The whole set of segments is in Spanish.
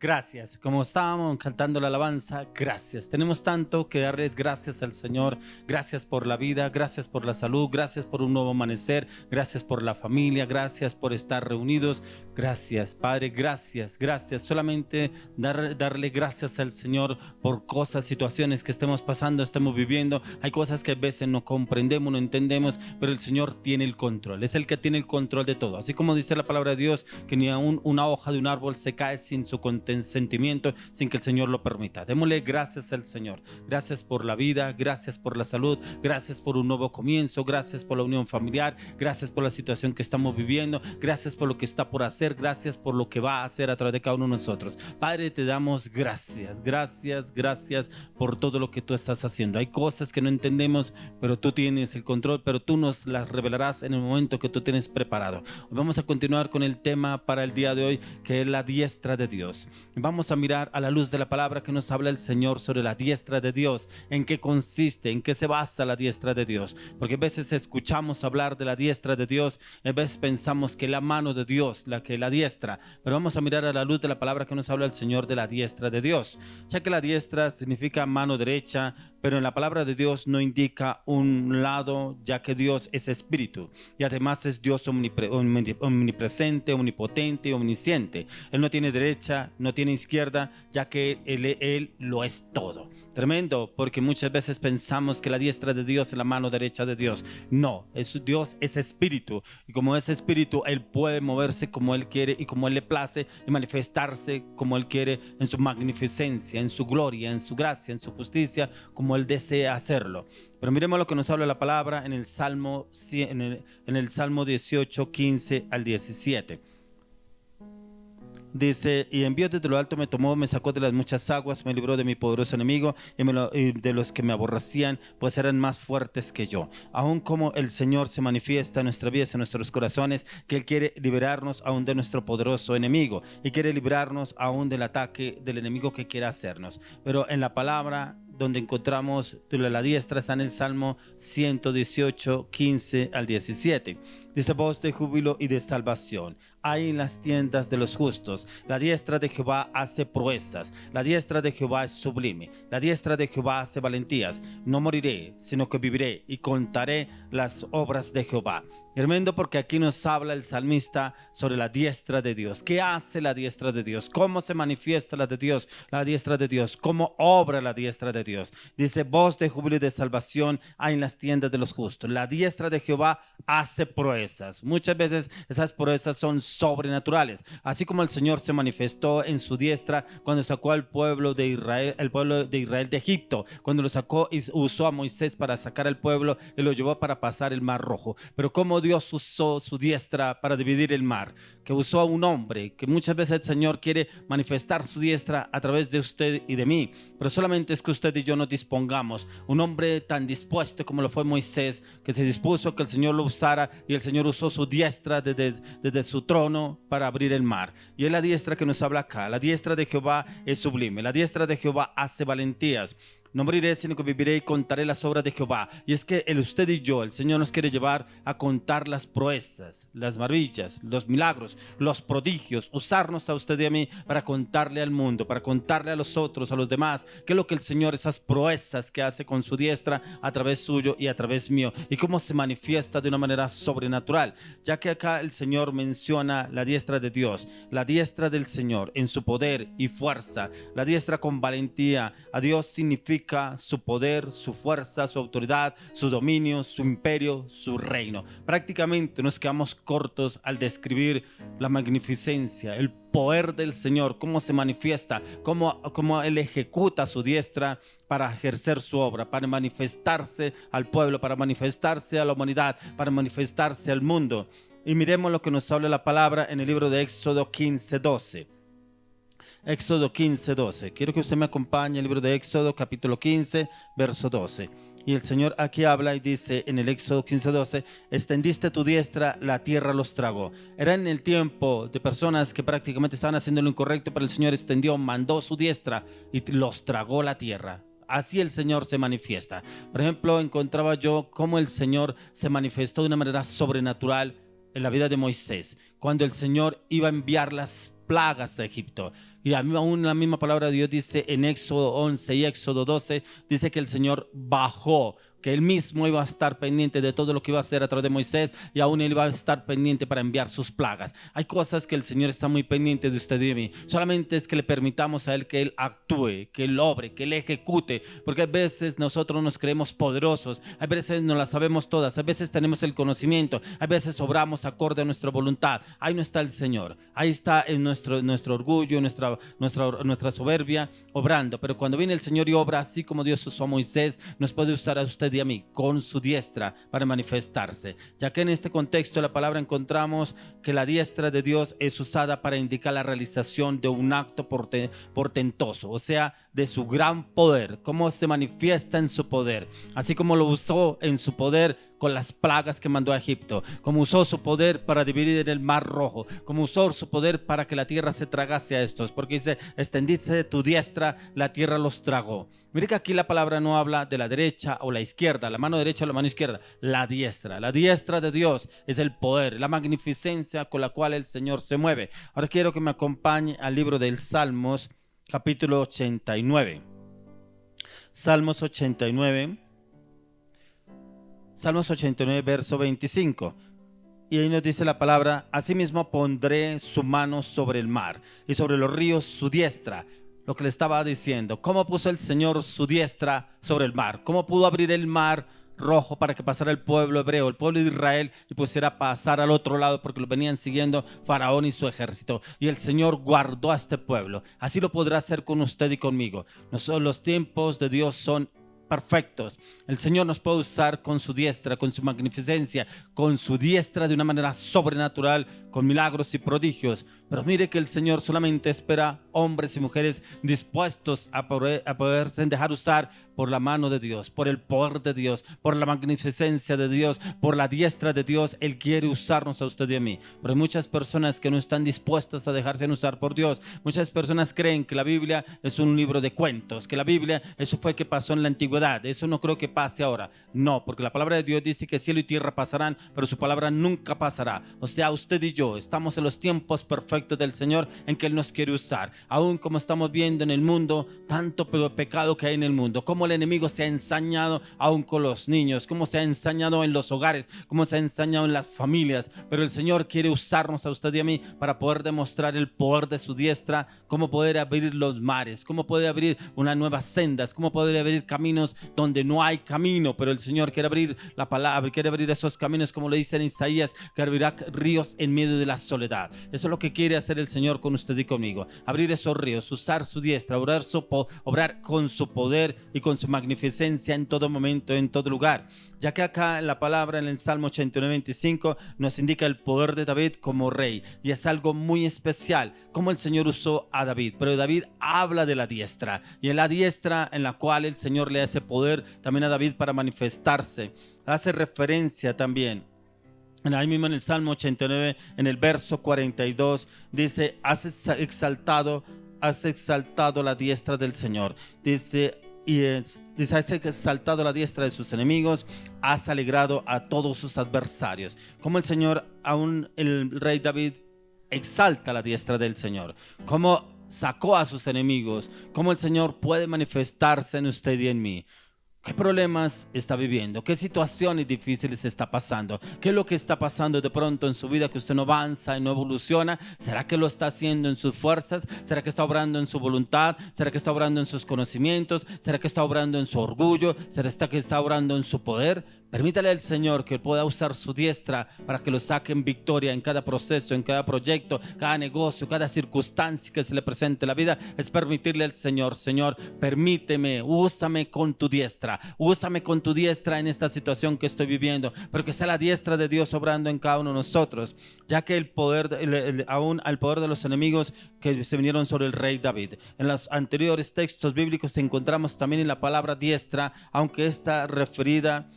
Gracias, como estábamos cantando la alabanza, gracias. Tenemos tanto que darles gracias al Señor. Gracias por la vida, gracias por la salud, gracias por un nuevo amanecer, gracias por la familia, gracias por estar reunidos. Gracias, Padre, gracias, gracias. Solamente darle gracias al Señor por cosas, situaciones que estemos pasando, estemos viviendo. Hay cosas que a veces no comprendemos, no entendemos, pero el Señor tiene el control. Es el que tiene el control de todo. Así como dice la palabra de Dios, que ni aún una hoja de un árbol se cae sin su sentimiento, sin que el Señor lo permita. Démosle gracias al Señor. Gracias por la vida, gracias por la salud, gracias por un nuevo comienzo, gracias por la unión familiar, gracias por la situación que estamos viviendo, gracias por lo que está por hacer, gracias por lo que va a hacer a través de cada uno de nosotros. Padre, te damos gracias, gracias, gracias por todo lo que tú estás haciendo. Hay cosas que no entendemos, pero tú tienes el control, pero tú nos las revelarás en el momento que tú tienes preparado. Vamos a continuar con el tema para el día de hoy, que es la diestra de Dios. Vamos a mirar a la luz de la palabra que nos habla el Señor sobre la diestra de Dios. ¿En qué consiste? ¿En qué se basa la diestra de Dios? Porque a veces escuchamos hablar de la diestra de Dios, a veces pensamos que la mano de Dios, la diestra, pero vamos a mirar a la luz de la palabra que nos habla el Señor de la diestra de Dios, ya que la diestra significa mano derecha, pero en la palabra de Dios no indica un lado, ya que Dios es espíritu y además es Dios omnipresente, omnipotente, omnisciente. Él no tiene derecha, no tiene izquierda, ya que él lo es todo. Tremendo, porque muchas veces pensamos que la diestra de Dios es la mano derecha de Dios. No, Dios es espíritu, y como es espíritu, Él puede moverse como Él quiere y como Él le place, y manifestarse como Él quiere, en su magnificencia, en su gloria, en su gracia, en su justicia, como Él desea hacerlo. Pero miremos lo que nos habla la palabra en el Salmo 18, 15 al 17. Dice: y envió desde lo alto, me tomó, me sacó de las muchas aguas, me libró de mi poderoso enemigo y de los que me aborrecían, pues eran más fuertes que yo. Aún como el Señor se manifiesta en nuestra vida, en nuestros corazones, que Él quiere liberarnos aún de nuestro poderoso enemigo y quiere librarnos aún del ataque del enemigo que quiera hacernos. Pero en la palabra donde encontramos la diestra está en el Salmo 118, 15 al 17. Dice: voz de júbilo y de salvación hay en las tiendas de los justos. La diestra de Jehová hace proezas. La diestra de Jehová es sublime. La diestra de Jehová hace valentías. No moriré, sino que viviré y contaré las obras de Jehová. Tremendo, porque aquí nos habla el salmista sobre la diestra de Dios. ¿Qué hace la diestra de Dios? ¿Cómo se manifiesta la diestra de Dios? ¿Cómo obra la diestra de Dios? Dice: voz de júbilo y de salvación hay en las tiendas de los justos. La diestra de Jehová hace proezas. Muchas veces esas proezas son sobrenaturales, así como el Señor se manifestó en su diestra cuando sacó al pueblo de Israel, el pueblo de Israel de Egipto, cuando lo sacó y usó a Moisés para sacar al pueblo y lo llevó para pasar el mar rojo. Pero como Dios usó su diestra para dividir el mar, que usó a un hombre, que muchas veces el Señor quiere manifestar su diestra a través de usted y de mí, pero solamente es que usted y yo nos dispongamos. Un hombre tan dispuesto como lo fue Moisés, que se dispuso que el Señor lo usara, y el Señor usó su diestra desde su trono para abrir el mar. Y es la diestra que nos habla acá. La diestra de Jehová es sublime. La diestra de Jehová hace valentías. No moriré, sino que viviré y contaré las obras de Jehová. Y es que usted y yo, el Señor nos quiere llevar a contar las proezas, las maravillas, los milagros, los prodigios, usarnos a usted y a mí para contarle al mundo, para contarle a los otros, a los demás, qué es lo que el Señor, esas proezas que hace con su diestra a través suyo y a través mío, y cómo se manifiesta de una manera sobrenatural, ya que acá el Señor menciona la diestra de Dios, la diestra del Señor en su poder y fuerza, la diestra con valentía. A Dios significa su poder, su fuerza, su autoridad, su dominio, su imperio, su reino. Prácticamente nos quedamos cortos al describir la magnificencia, el poder del Señor, cómo se manifiesta, cómo Él ejecuta su diestra para ejercer su obra, para manifestarse al pueblo, para manifestarse a la humanidad, para manifestarse al mundo. Y miremos lo que nos habla la palabra en el libro de Éxodo 15:12. Éxodo 15:12. Quiero que usted me acompañe al libro de Éxodo, capítulo 15, verso 12. Y el Señor aquí habla y dice en el Éxodo 15:12: extendiste tu diestra, la tierra los tragó. Era en el tiempo de personas que prácticamente estaban haciendo lo incorrecto, pero el Señor mandó su diestra y los tragó la tierra. Así el Señor se manifiesta. Por ejemplo, encontraba yo cómo el Señor se manifestó de una manera sobrenatural en la vida de Moisés, cuando el Señor iba a enviar las plagas a Egipto. Y aún la misma palabra de Dios dice en Éxodo 11 y Éxodo 12, dice que el Señor bajó, que Él mismo iba a estar pendiente de todo lo que iba a hacer a través de Moisés, y aún Él iba a estar pendiente para enviar sus plagas. Hay cosas que el Señor está muy pendiente de usted y de mí. Solamente es que le permitamos a Él que Él actúe, que Él obre, que Él ejecute, porque a veces nosotros nos creemos poderosos, a veces no las sabemos todas, a veces tenemos el conocimiento, a veces obramos acorde a nuestra voluntad. Ahí no está el Señor, ahí está en nuestro orgullo, nuestra soberbia obrando. Pero cuando viene el Señor y obra, así como Dios usó a Moisés, nos puede usar a usted y a mí con su diestra para manifestarse, ya que en este contexto de la palabra encontramos que la diestra de Dios es usada para indicar la realización de un acto portentoso, o sea, de su gran poder, cómo se manifiesta en su poder, así como lo usó en su poder con las plagas que mandó a Egipto, como usó su poder para dividir el mar rojo, como usó su poder para que la tierra se tragase a estos, porque dice, extendiste tu diestra, la tierra los tragó. Mire que aquí la palabra no habla de la derecha o la izquierda, la mano derecha o la mano izquierda, la diestra de Dios es el poder, la magnificencia con la cual el Señor se mueve. Ahora quiero que me acompañe al libro del Salmos, capítulo 89. Salmos 89. Salmos 89, verso 25. Y ahí nos dice la palabra: asimismo pondré su mano sobre el mar y sobre los ríos su diestra. Lo que le estaba diciendo, ¿cómo puso el Señor su diestra sobre el mar? ¿Cómo pudo abrir el mar rojo para que pasara el pueblo hebreo, el pueblo de Israel, y pudiera pasar al otro lado, porque lo venían siguiendo Faraón y su ejército? Y el Señor guardó a este pueblo. Así lo podrá hacer con usted y conmigo. Los tiempos de Dios son perfectos. El Señor nos puede usar con su diestra, con su magnificencia, con su diestra de una manera sobrenatural, con milagros y prodigios. Pero mire que el Señor solamente espera hombres y mujeres dispuestos a poderse dejar usar por la mano de Dios, por el poder de Dios, por la magnificencia de Dios, por la diestra de Dios. Él quiere usarnos a usted y a mí. Pero hay muchas personas que no están dispuestas a dejarse usar por Dios. Muchas personas creen que la Biblia es un libro de cuentos, que la Biblia, eso fue que pasó en la antigüedad, eso no creo que pase ahora. No, porque la palabra de Dios dice que cielo y tierra pasarán, pero su palabra nunca pasará. O sea, usted y yo estamos en los tiempos perfectos del Señor, en que Él nos quiere usar. Aún como estamos viendo en el mundo, tanto pecado que hay en el mundo, como el enemigo se ha ensañado aún con los niños, como se ha ensañado en los hogares, como se ha ensañado en las familias. Pero el Señor quiere usarnos a usted y a mí para poder demostrar el poder de su diestra, cómo poder abrir los mares, cómo poder abrir unas nuevas sendas, cómo poder abrir caminos donde no hay camino. Pero el Señor quiere abrir la palabra, quiere abrir esos caminos, como le dice en Isaías, que abrirá ríos en medio de la soledad. Eso es lo que quiere hacer el Señor con usted y conmigo: abrir esos ríos, usar su diestra, obrar con su poder y con su magnificencia en todo momento, en todo lugar. Ya que acá en la palabra, en el Salmo 89:25, nos indica el poder de David como rey, y es algo muy especial como el Señor usó a David. Pero David habla de la diestra, y en la diestra en la cual el Señor le hace poder también a David para manifestarse. Hace referencia también ahí mismo en el Salmo 89, en el verso 42, dice: has exaltado la diestra del Señor. Dice, has exaltado la diestra de sus enemigos, has alegrado a todos sus adversarios. Como el Señor, aún el rey David, exalta la diestra del Señor, como sacó a sus enemigos, como el Señor puede manifestarse en usted y en mí. ¿Qué problemas está viviendo? ¿Qué situaciones difíciles está pasando? ¿Qué es lo que está pasando de pronto en su vida que usted no avanza y no evoluciona? ¿Será que lo está haciendo en sus fuerzas? ¿Será que está obrando en su voluntad? ¿Será que está obrando en sus conocimientos? ¿Será que está obrando en su orgullo? ¿Será que está obrando en su poder? Permítale al Señor que pueda usar su diestra para que lo saque en victoria en cada proceso, en cada proyecto, cada negocio, cada circunstancia que se le presente en la vida. Es permitirle al Señor: Señor, permíteme, úsame con tu diestra en esta situación que estoy viviendo, pero que sea la diestra de Dios obrando en cada uno de nosotros, ya que el poder, aún al poder de los enemigos que se vinieron sobre el rey David. En los anteriores textos bíblicos encontramos también en la palabra diestra, aunque está referida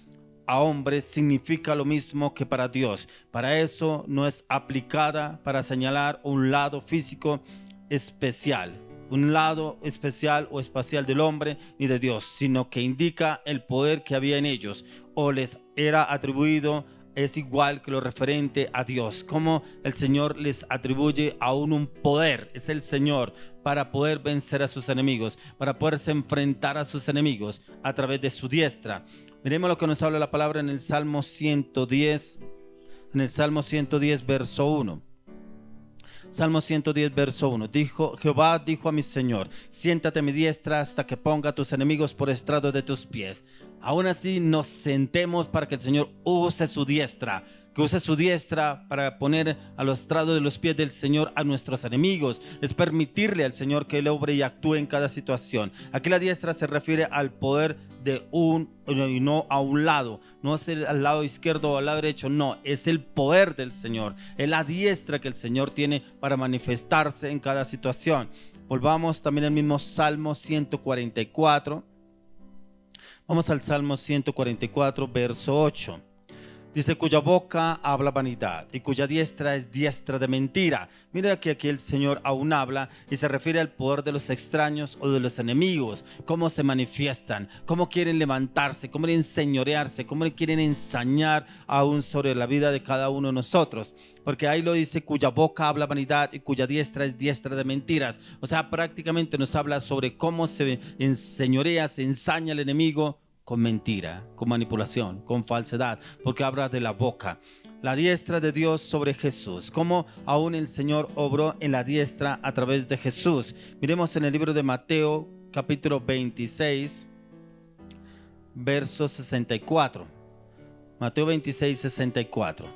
a hombres, significa lo mismo que para Dios. Para eso no es aplicada para señalar un lado físico especial, un lado especial o espacial del hombre ni de Dios, sino que indica el poder que había en ellos o les era atribuido. Es igual que lo referente a Dios, como el Señor les atribuye aún un poder. Es el Señor, para poder vencer a sus enemigos, para poderse enfrentar a sus enemigos a través de su diestra. Miremos lo que nos habla la palabra en el Salmo 110, verso 1. Salmo 110, verso 1. Jehová dijo a mi Señor: siéntate a mi diestra hasta que ponga a tus enemigos por estrado de tus pies. Aún así nos sentemos para que el Señor use su diestra, que use su diestra para poner a los estrados de los pies del Señor a nuestros enemigos. Es permitirle al Señor que Él obre y actúe en cada situación. Aquí la diestra se refiere al poder de y no a un lado, no es al lado izquierdo o al lado derecho, no, es el poder del Señor, es la diestra que el Señor tiene para manifestarse en cada situación. Volvamos también al mismo Salmo 144. Vamos al Salmo 144, verso 8. Dice: cuya boca habla vanidad y cuya diestra es diestra de mentira. Mira que aquí el Señor aún habla y se refiere al poder de los extraños o de los enemigos, cómo se manifiestan, cómo quieren levantarse, cómo quieren enseñorearse, cómo quieren ensañar aún sobre la vida de cada uno de nosotros. Porque ahí lo dice: cuya boca habla vanidad y cuya diestra es diestra de mentiras. O sea, prácticamente nos habla sobre cómo se enseñorea, se ensaña el enemigo con mentira, con manipulación, con falsedad, porque habla de la boca. La diestra de Dios sobre Jesús, como aún el Señor obró en la diestra a través de Jesús. Miremos en el libro de Mateo, capítulo 26, verso 64. Mateo 26, 64.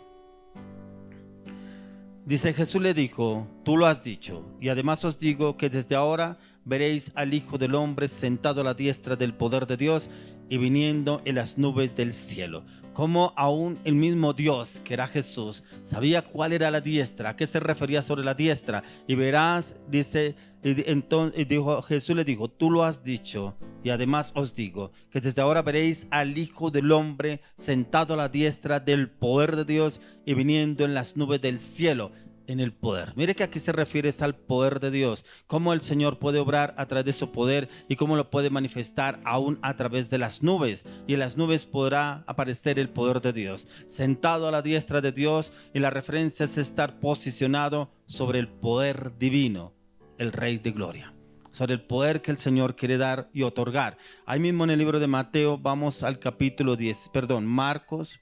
Dice: Jesús le dijo: tú lo has dicho, y además os digo que desde ahora veréis al Hijo del Hombre sentado a la diestra del poder de Dios y viniendo en las nubes del cielo. Como aún el mismo Dios, que era Jesús, sabía cuál era la diestra, a qué se refería sobre la diestra. Y verás, dice, entonces Jesús le dijo: tú lo has dicho, y además os digo que desde ahora veréis al Hijo del Hombre sentado a la diestra del poder de Dios y viniendo en las nubes del cielo. En el poder. Mire que aquí se refiere al poder de Dios, cómo el Señor puede obrar a través de su poder y cómo lo puede manifestar aún a través de las nubes. Y en las nubes podrá aparecer el poder de Dios, sentado a la diestra de Dios, y la referencia es estar posicionado sobre el poder divino, el Rey de Gloria, sobre el poder que el Señor quiere dar y otorgar. Ahí mismo en el libro de Mateo, vamos al capítulo 10, Marcos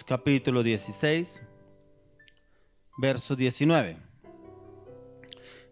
capítulo 16. Verso 19.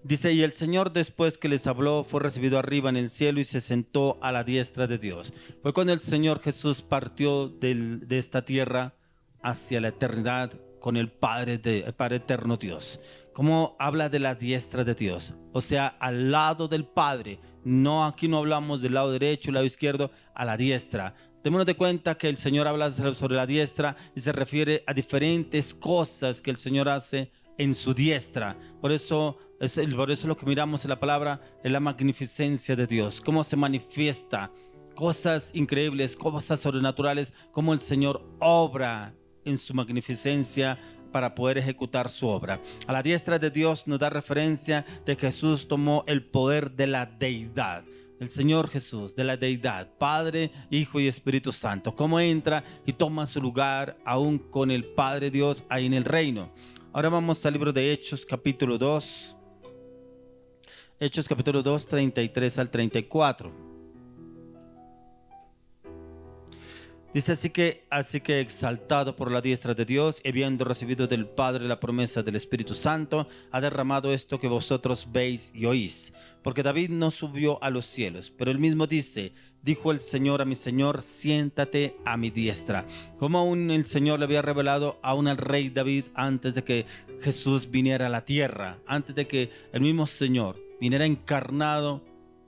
Dice: y el Señor, después que les habló, fue recibido arriba en el cielo y se sentó a la diestra de Dios. Fue cuando el Señor Jesús partió de esta tierra hacia la eternidad con el Padre eterno Dios. ¿Cómo habla de la diestra de Dios? O sea, al lado del Padre. No, aquí no hablamos del lado derecho, el lado izquierdo, a la diestra. Démonos de cuenta que el Señor habla sobre la diestra y se refiere a diferentes cosas que el Señor hace en su diestra. Por eso lo que miramos en la palabra es la magnificencia de Dios, cómo se manifiesta, cosas increíbles, cosas sobrenaturales, cómo el Señor obra en su magnificencia para poder ejecutar su obra. A la diestra de Dios nos da referencia de que Jesús tomó el poder de la deidad. El Señor Jesús, de la deidad, Padre, Hijo y Espíritu Santo, cómo entra y toma su lugar aún con el Padre Dios ahí en el reino. Ahora vamos al libro de Hechos capítulo 2. Hechos capítulo 2, 33 al 34. Dice: así que exaltado por la diestra de Dios, y habiendo recibido del Padre la promesa del Espíritu Santo, ha derramado esto que vosotros veis y oís. Porque David no subió a los cielos, pero él mismo dice: dijo el Señor a mi Señor, siéntate a mi diestra. Como aún el Señor le había revelado aún al rey David antes de que Jesús viniera a la tierra, antes de que el mismo Señor viniera encarnado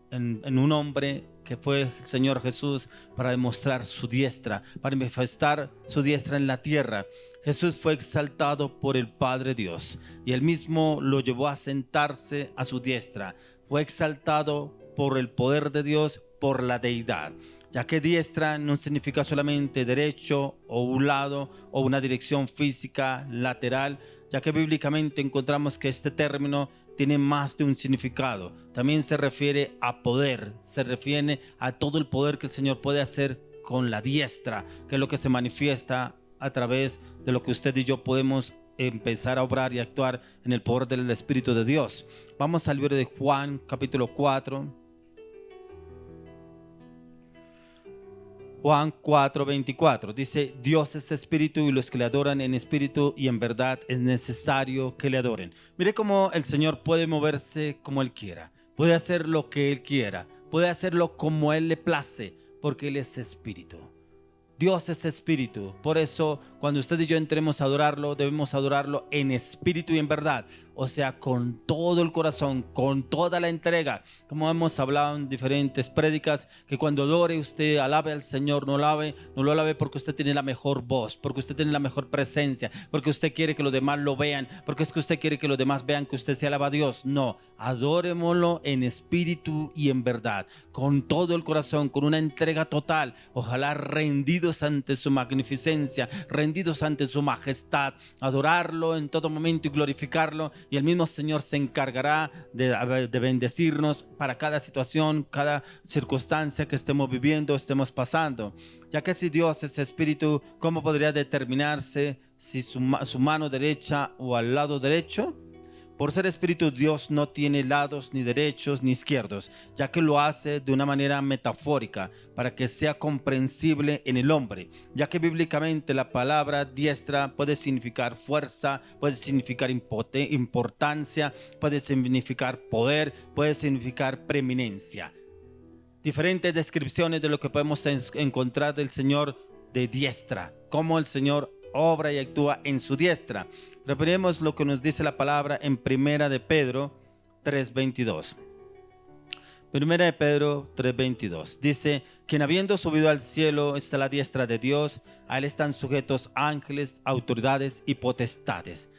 en un hombre que fue el Señor Jesús, para demostrar su diestra, para manifestar su diestra en la tierra. Jesús fue exaltado por el Padre Dios y él mismo lo llevó a sentarse a su diestra. Fue exaltado por el poder de Dios, por la deidad, ya que diestra no significa solamente derecho o un lado o una dirección física lateral, ya que bíblicamente encontramos que este término tiene más de un significado. También se refiere a poder, se refiere a todo el poder que el Señor puede hacer con la diestra, que es lo que se manifiesta a través de lo que usted y yo podemos empezar a obrar y actuar en el poder del Espíritu de Dios. Vamos al libro de Juan, capítulo 4. Juan 4:24 dice: Dios es espíritu y los que le adoran en espíritu y en verdad es necesario que le adoren. Mire cómo el Señor puede moverse como Él quiera, puede hacer lo que Él quiera, puede hacerlo como Él le place, porque Él es espíritu. Dios es espíritu, por eso cuando usted y yo entremos a adorarlo, debemos adorarlo en espíritu y en verdad, o sea, con todo el corazón, con toda la entrega, como hemos hablado en diferentes prédicas, que cuando adore usted, alabe al Señor, no lo alabe porque usted tiene la mejor voz, porque usted tiene la mejor presencia, porque usted quiere que los demás lo vean, porque es que usted quiere que los demás vean que usted se alaba a Dios. No, adorémoslo en espíritu y en verdad, con todo el corazón, con una entrega total, ojalá rendidos ante su magnificencia, rendidos ante su majestad, adorarlo en todo momento y glorificarlo, y el mismo Señor se encargará de bendecirnos para cada situación, cada circunstancia que estemos viviendo, estemos pasando. Ya que si Dios es espíritu, ¿cómo podría determinarse si su mano derecha o al lado derecho? Por ser espíritu, Dios no tiene lados ni derechos ni izquierdos, ya que lo hace de una manera metafórica para que sea comprensible en el hombre, ya que bíblicamente la palabra diestra puede significar fuerza, puede significar importancia, puede significar poder, puede significar preeminencia. Diferentes descripciones de lo que podemos encontrar del Señor de diestra, cómo el Señor obra y actúa en su diestra. Reparemos lo que nos dice la palabra en Primera de Pedro 3:22. Primera de Pedro 3:22 dice: quien habiendo subido al cielo está a la diestra de Dios, a él están sujetos ángeles, autoridades y potestades.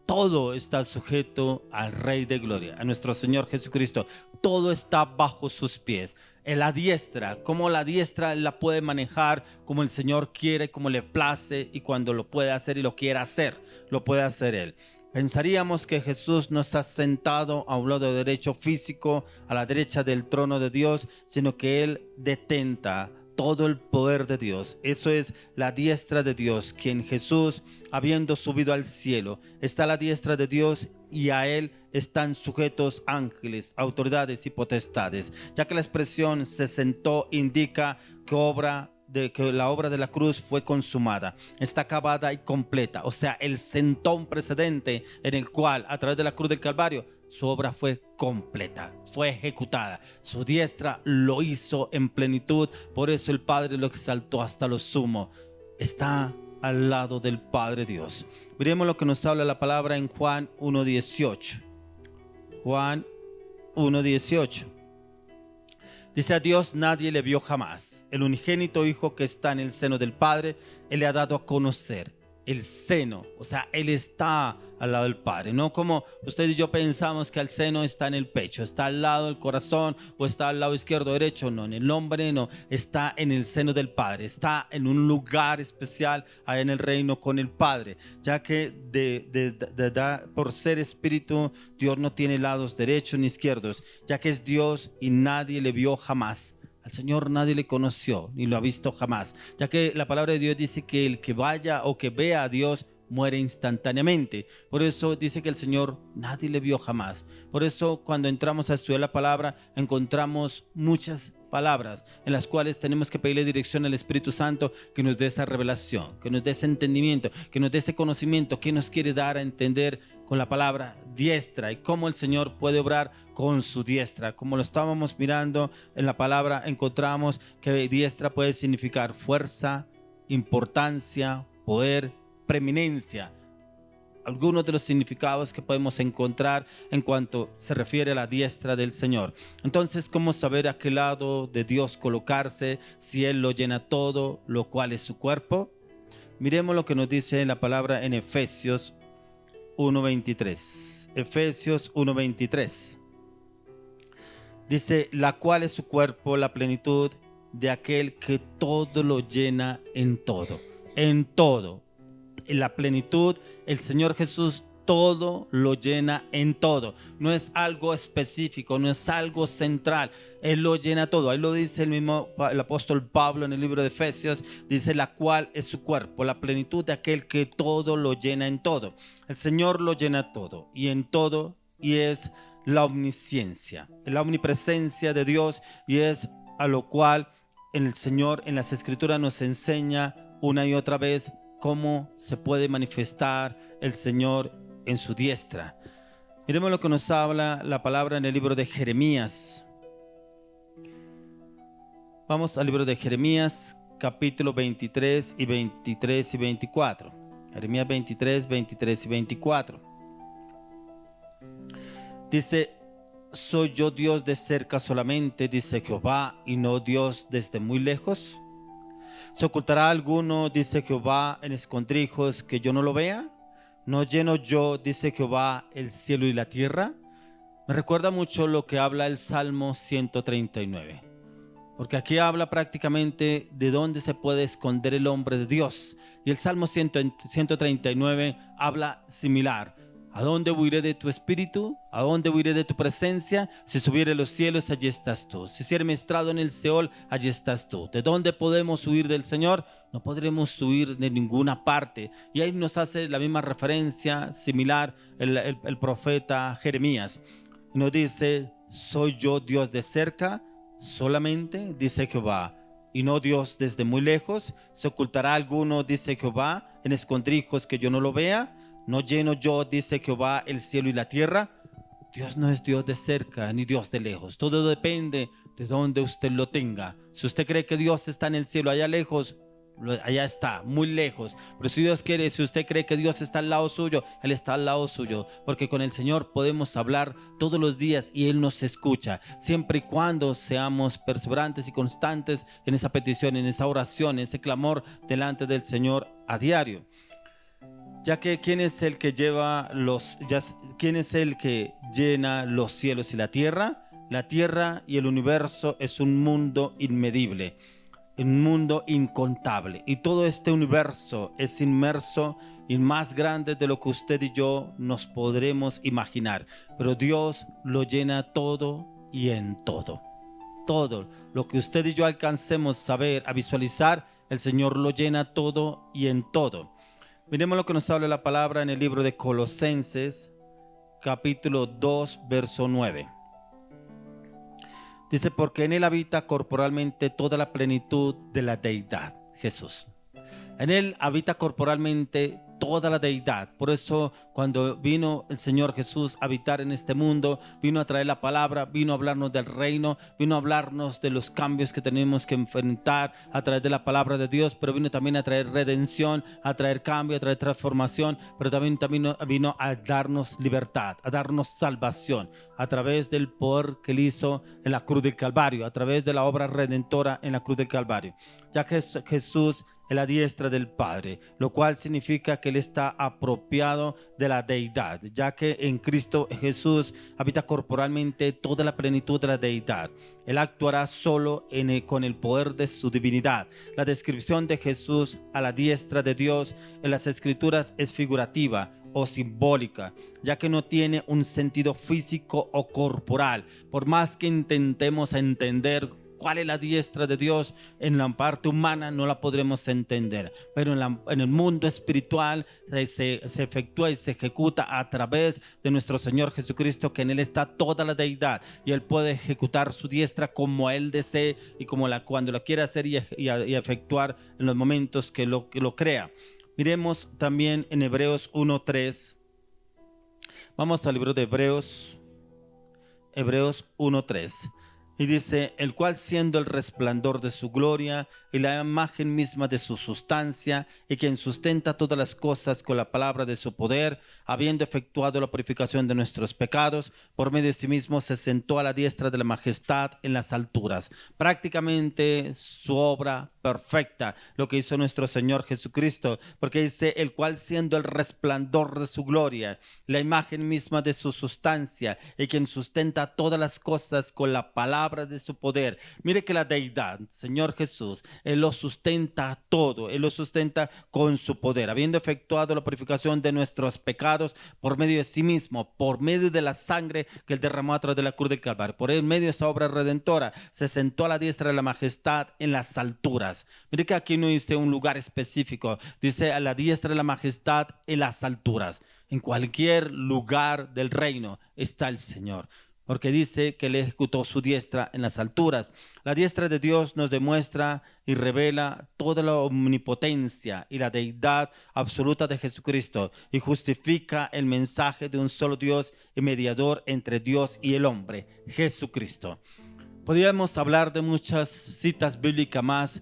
Todo está sujeto al Rey de Gloria, a nuestro Señor Jesucristo. Todo está bajo sus pies. En la diestra, como la diestra la puede manejar como el Señor quiere, como le place, y cuando lo puede hacer y lo quiera hacer, lo puede hacer Él. Pensaríamos que Jesús no está sentado a un lado derecho físico, a la derecha del trono de Dios, sino que Él detenta todo el poder de Dios. Eso es la diestra de Dios, quien Jesús, habiendo subido al cielo, está a la diestra de Dios, y a él están sujetos ángeles, autoridades y potestades, ya que la expresión se sentó indica que la obra de la cruz fue consumada, está acabada y completa. O sea, él sentó un precedente en el cual, a través de la cruz del Calvario, su obra fue completa, fue ejecutada. Su diestra lo hizo en plenitud. Por eso el Padre lo exaltó hasta lo sumo. Está al lado del Padre Dios. Miremos lo que nos habla la palabra en Juan 1:18. Juan 1:18. Dice: a Dios nadie le vio jamás. El unigénito Hijo que está en el seno del Padre, Él le ha dado a conocer. El seno, o sea, Él está al lado del Padre, no como usted y yo pensamos que el seno está en el pecho, está al lado del corazón o está al lado izquierdo o derecho. No, en el hombre no, está en el seno del Padre, está en un lugar especial ahí en el reino con el Padre, ya que por ser espíritu, Dios no tiene lados derechos ni izquierdos, ya que es Dios y nadie le vio jamás. Al Señor nadie le conoció ni lo ha visto jamás, ya que la palabra de Dios dice que el que vaya o que vea a Dios muere instantáneamente. Por eso dice que el Señor nadie le vio jamás. Por eso cuando entramos a estudiar la palabra encontramos muchas palabras en las cuales tenemos que pedirle dirección al Espíritu Santo, que nos dé esa revelación, que nos dé ese entendimiento, que nos dé ese conocimiento, que nos quiere dar a entender con la palabra diestra y cómo el Señor puede obrar con su diestra. Como lo estábamos mirando en la palabra, encontramos que diestra puede significar fuerza, importancia, poder, preeminencia. Algunos de los significados que podemos encontrar en cuanto se refiere a la diestra del Señor. Entonces, ¿cómo saber a qué lado de Dios colocarse si Él lo llena todo, lo cual es su cuerpo? Miremos lo que nos dice la palabra en Efesios 1:23. Efesios 1:23. Dice: la cual es su cuerpo, la plenitud de aquel que todo lo llena en todo. En todo. En la plenitud, el Señor Jesús todo lo llena en todo. No es algo específico, no es algo central. Él lo llena todo. Ahí lo dice el apóstol Pablo en el libro de Efesios. Dice: la cual es su cuerpo, la plenitud de aquel que todo lo llena en todo. El Señor lo llena todo y en todo, y es la omnisciencia, la omnipresencia de Dios, y es a lo cual el Señor en las Escrituras nos enseña una y otra vez cómo se puede manifestar el Señor en su diestra. Miremos lo que nos habla la palabra en el libro de Jeremías. Vamos al libro de Jeremías, capítulo 23 y 24. Jeremías 23, 23 y 24. Dice: ¿soy yo Dios de cerca solamente, dice Jehová, y no Dios desde muy lejos? ¿Se ocultará alguno, dice Jehová, en escondrijos que yo no lo vea? ¿No lleno yo, dice Jehová, el cielo y la tierra? Me recuerda mucho lo que habla el Salmo 139. Porque aquí habla prácticamente de dónde se puede esconder el hombre de Dios. Y el Salmo 139 habla similar. ¿A dónde huiré de tu espíritu? ¿A dónde huiré de tu presencia? Si subiere a los cielos, allí estás tú. Si hiciere mi estrado en el Seol, allí estás tú. ¿De dónde podemos huir del Señor? No podremos huir de ninguna parte. Y ahí nos hace la misma referencia similar el profeta Jeremías. Nos dice: ¿soy yo Dios de cerca solamente, dice Jehová, y no Dios desde muy lejos? ¿Se ocultará alguno, dice Jehová, en escondrijos que yo no lo vea? ¿No lleno yo, dice Jehová, el cielo y la tierra? Dios no es Dios de cerca ni Dios de lejos. Todo depende de donde usted lo tenga. Si usted cree que Dios está en el cielo allá lejos, allá está, muy lejos. Pero si usted cree que Dios está al lado suyo, Él está al lado suyo. Porque con el Señor podemos hablar todos los días y Él nos escucha, siempre y cuando seamos perseverantes y constantes en esa petición, en esa oración, en ese clamor delante del Señor a diario. Ya que ¿quién es el que llena los cielos y la tierra? La tierra y el universo es un mundo inmedible, un mundo incontable, y todo este universo es inmerso y más grande de lo que usted y yo nos podremos imaginar. Pero Dios lo llena todo y en todo. Todo lo que usted y yo alcancemos a saber, a visualizar, el Señor lo llena todo y en todo. Miremos lo que nos habla la palabra en el libro de Colosenses, capítulo 2, verso 9. Dice: porque en Él habita corporalmente toda la plenitud de la deidad, Jesús. En Él habita corporalmente toda la deidad. Por eso cuando vino el Señor Jesús a habitar en este mundo, vino a traer la palabra, vino a hablarnos del reino, vino a hablarnos de los cambios que tenemos que enfrentar a través de la palabra de Dios, pero vino también a traer redención, a traer cambio, a traer transformación, pero también vino a darnos libertad, a darnos salvación a través del poder que Él hizo en la cruz del Calvario, a través de la obra redentora en la cruz del Calvario. Ya que Jesús en la diestra del Padre, lo cual significa que Él está apropiado de la deidad, ya que en Cristo Jesús habita corporalmente toda la plenitud de la deidad. Él actuará solo con el poder de su divinidad. La descripción de Jesús a la diestra de Dios en las Escrituras es figurativa o simbólica, ya que no tiene un sentido físico o corporal. Por más que intentemos entender cuál es la diestra de Dios, en la parte humana no la podremos entender, pero en el mundo espiritual se efectúa y se ejecuta a través de nuestro Señor Jesucristo, que en Él está toda la deidad y Él puede ejecutar su diestra como Él desee y cuando lo quiera hacer y efectuar en los momentos que lo crea. Miremos también en Hebreos 1:3. Vamos al libro de Hebreos 1:3. Y dice: el cual siendo el resplandor de su gloria y la imagen misma de su sustancia, y quien sustenta todas las cosas con la palabra de su poder, habiendo efectuado la purificación de nuestros pecados, por medio de sí mismo se sentó a la diestra de la majestad en las alturas. Prácticamente su obra perfecta, lo que hizo nuestro Señor Jesucristo, porque dice: el cual siendo el resplandor de su gloria, la imagen misma de su sustancia, y quien sustenta todas las cosas con la palabra de su poder. Mire que la deidad, Señor Jesús, Él lo sustenta todo, Él lo sustenta con su poder, habiendo efectuado la purificación de nuestros pecados por medio de sí mismo, por medio de la sangre que Él derramó a través de la cruz del Calvario. Por medio de esa obra redentora, se sentó a la diestra de la majestad en las alturas. Mire que aquí no dice un lugar específico, dice a la diestra de la majestad en las alturas. En cualquier lugar del reino está el Señor, porque dice que Él ejecutó su diestra en las alturas. La diestra de Dios nos demuestra y revela toda la omnipotencia y la deidad absoluta de Jesucristo, y justifica el mensaje de un solo Dios y mediador entre Dios y el hombre, Jesucristo. Podríamos hablar de muchas citas bíblicas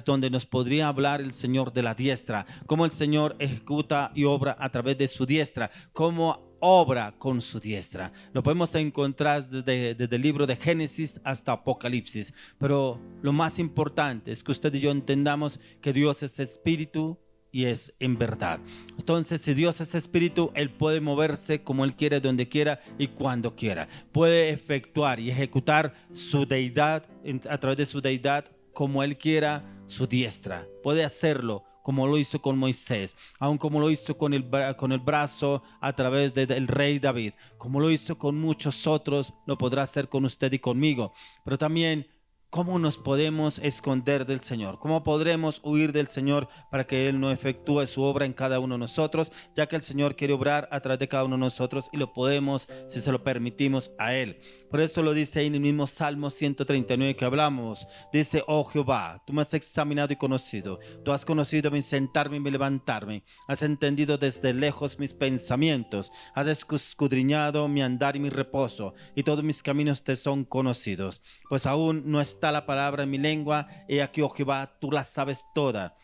donde nos podría hablar el Señor de la diestra, cómo el Señor ejecuta y obra a través de su diestra, cómo obra con su diestra. Lo podemos encontrar desde el libro de Génesis hasta Apocalipsis, pero lo más importante es que usted y yo entendamos que Dios es espíritu y es en verdad. Entonces, si Dios es espíritu, Él puede moverse como Él quiere, donde quiera y cuando quiera. Puede efectuar y ejecutar su deidad, a través de su deidad, como Él quiera, su diestra. Puede hacerlo como lo hizo con Moisés, aun como lo hizo con el brazo a través del rey David, como lo hizo con muchos otros, lo podrá hacer con usted y conmigo. Pero también, ¿cómo nos podemos esconder del Señor? ¿Cómo podremos huir del Señor para que Él no efectúe su obra en cada uno de nosotros? Ya que el Señor quiere obrar a través de cada uno de nosotros y lo podemos si se lo permitimos a Él. Por eso lo dice ahí en el mismo Salmo 139 que hablamos. Dice: oh Jehová, tú me has examinado y conocido. Tú has conocido mi sentarme y mi levantarme. Has entendido desde lejos mis pensamientos. Has escudriñado mi andar y mi reposo. Y todos mis caminos te son conocidos. Pues aún no está la palabra en mi lengua, he aquí, oh Jehová, tú la sabes toda.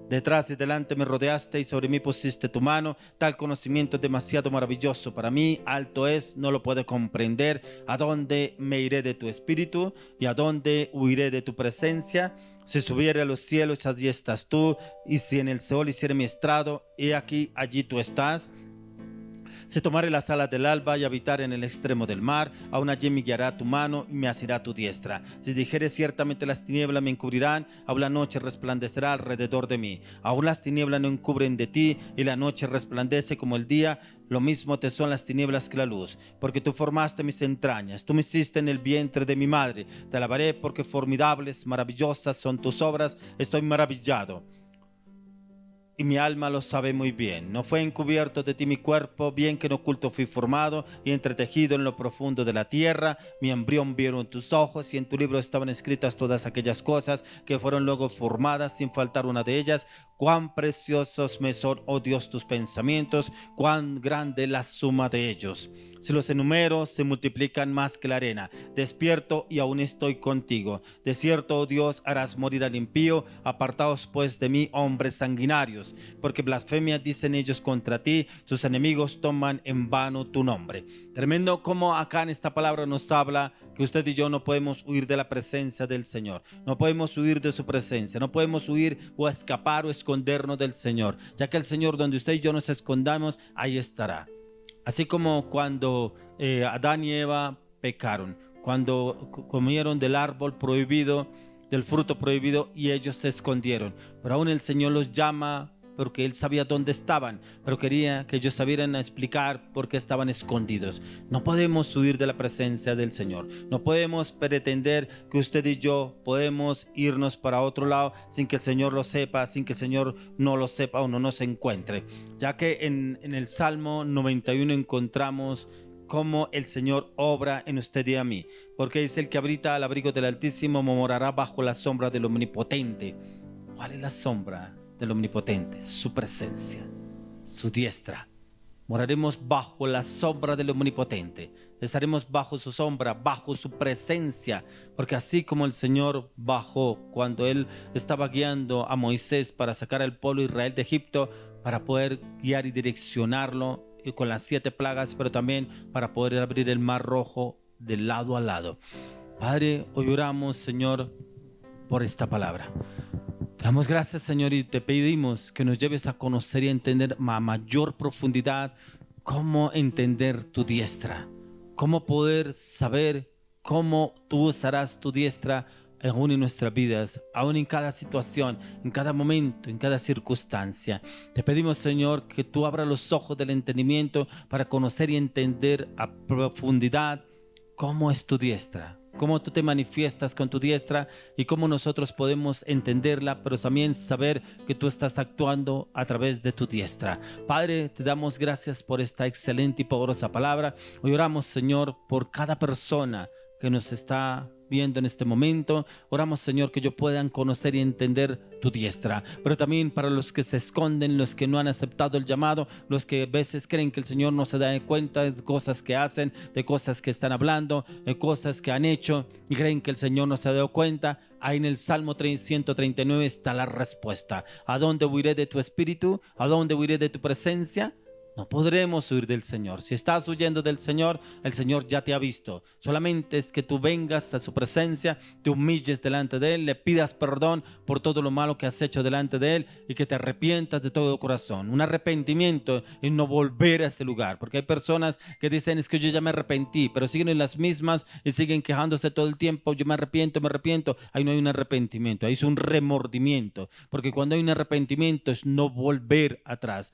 Detrás y delante me rodeaste y sobre mí pusiste tu mano. Tal conocimiento es demasiado maravilloso para mí, alto es, no lo puedo comprender. ¿A dónde me iré de tu espíritu? ¿Y a dónde huiré de tu presencia? Si subiere a los cielos, allí estás tú, y si en el Seol hiciere mi estrado, he aquí, allí tú estás. Si tomare las alas del alba y habitar en el extremo del mar, aún allí me guiará tu mano y me asirá tu diestra. Si dijere ciertamente las tinieblas me encubrirán, aún la noche resplandecerá alrededor de mí. Aún las tinieblas no encubren de ti y la noche resplandece como el día. Lo mismo te son las tinieblas que la luz, porque tú formaste mis entrañas, tú me hiciste en el vientre de mi madre. Te alabaré porque formidables, maravillosas son tus obras, estoy maravillado. Y mi alma lo sabe muy bien. No fue encubierto de ti mi cuerpo, bien que en oculto fui formado y entretejido en lo profundo de la tierra. Mi embrión vieron tus ojos, y en tu libro estaban escritas todas aquellas cosas que fueron luego formadas, sin faltar una de ellas. Cuán preciosos me son, oh Dios, tus pensamientos, cuán grande la suma de ellos. Si los enumero, se multiplican más que la arena. Despierto y aún estoy contigo. De cierto, oh Dios, harás morir al impío. Apartaos pues de mí, hombres sanguinarios, porque blasfemia dicen ellos contra ti. Tus enemigos toman en vano tu nombre. Tremendo como acá en esta palabra nos habla que usted y yo no podemos huir de la presencia del Señor. No podemos huir de su presencia. No podemos huir o escapar o escondernos del Señor, ya que el Señor, donde usted y yo nos escondamos, ahí estará. Así como cuando Adán y Eva pecaron, cuando comieron del árbol prohibido, del fruto prohibido, y ellos se escondieron. Pero aún el Señor los llama porque Él sabía dónde estaban, pero quería que ellos sabieran explicar por qué estaban escondidos. No podemos huir de la presencia del Señor. No podemos pretender que usted y yo podemos irnos para otro lado sin que el Señor lo sepa, sin que el Señor no lo sepa o no nos encuentre. Ya que en el Salmo 91 encontramos cómo el Señor obra en usted y a mí. Porque dice: el que habita al abrigo del Altísimo morará bajo la sombra del Omnipotente. ¿Cuál es la sombra del Omnipotente? Su presencia, su diestra. Moraremos bajo la sombra del Omnipotente. Estaremos bajo su sombra, bajo su presencia, porque así como el Señor bajó cuando Él estaba guiando a Moisés para sacar al pueblo de Israel de Egipto, para poder guiar y direccionarlo con las 7 plagas, pero también para poder abrir el mar rojo de lado a lado. Padre, hoy oramos, Señor, por esta palabra. Te damos gracias, Señor, y te pedimos que nos lleves a conocer y a entender a mayor profundidad cómo entender tu diestra, cómo poder saber cómo tú usarás tu diestra aún en nuestras vidas, aún en cada situación, en cada momento, en cada circunstancia. Te pedimos, Señor, que tú abras los ojos del entendimiento para conocer y entender a profundidad cómo es tu diestra, cómo tú te manifiestas con tu diestra y cómo nosotros podemos entenderla, pero también saber que tú estás actuando a través de tu diestra. Padre, te damos gracias por esta excelente y poderosa palabra. Hoy oramos, Señor, por cada persona que nos está viendo en este momento. Oramos, Señor, que ellos puedan conocer y entender tu diestra, pero también para los que se esconden, los que no han aceptado el llamado, los que a veces creen que el Señor no se da cuenta de cosas que hacen, de cosas que están hablando, de cosas que han hecho y creen que el Señor no se ha dado cuenta. Ahí en el Salmo 139 está la respuesta. ¿A dónde huiré de tu espíritu? ¿A dónde huiré de tu presencia? No podremos huir del Señor. Si estás huyendo del Señor, el Señor ya te ha visto. Solamente es que tú vengas a su presencia, te humilles delante de Él, le pidas perdón por todo lo malo que has hecho delante de Él y que te arrepientas de todo corazón. Un arrepentimiento y no volver a ese lugar. Porque hay personas que dicen, es que yo ya me arrepentí, pero siguen en las mismas y siguen quejándose todo el tiempo. Yo me arrepiento, me arrepiento. Ahí no hay un arrepentimiento, ahí es un remordimiento. Porque cuando hay un arrepentimiento es no volver atrás,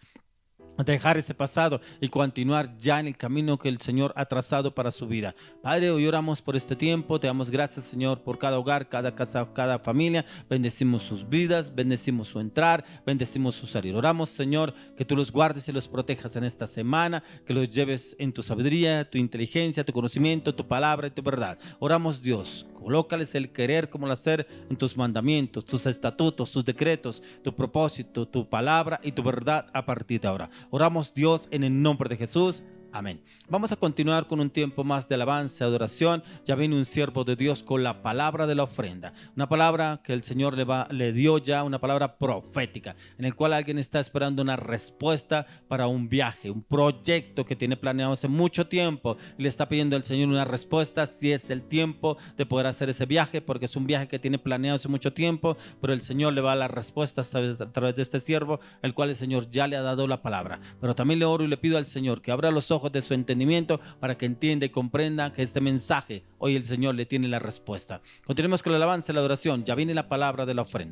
dejar ese pasado y continuar ya en el camino que el Señor ha trazado para su vida. Padre, hoy oramos por este tiempo, te damos gracias, Señor, por cada hogar, cada casa, cada familia. Bendecimos sus vidas, bendecimos su entrar, bendecimos su salir. Oramos, Señor, que tú los guardes y los protejas en esta semana, que los lleves en tu sabiduría, tu inteligencia, tu conocimiento, tu palabra y tu verdad. Oramos, Dios, colócales el querer como el hacer en tus mandamientos, tus estatutos, tus decretos, tu propósito, tu palabra y tu verdad a partir de ahora. Oramos, Dios, en el nombre de Jesús. Amén. Vamos a continuar con un tiempo más de alabanza, adoración. Ya viene un siervo de Dios con la palabra de la ofrenda. Una palabra que el Señor le dio ya, una palabra profética, en el cual alguien está esperando una respuesta para un viaje, un proyecto que tiene planeado hace mucho tiempo. Y le está pidiendo al Señor una respuesta si es el tiempo de poder hacer ese viaje, porque es un viaje que tiene planeado hace mucho tiempo, pero el Señor le va a dar la respuesta a través de este siervo, el cual el Señor ya le ha dado la palabra. Pero también le oro y le pido al Señor que abra los ojos de su entendimiento para que entienda y comprenda que este mensaje hoy el Señor le tiene la respuesta. Continuemos con la alabanza y la adoración. Ya viene la palabra de la ofrenda.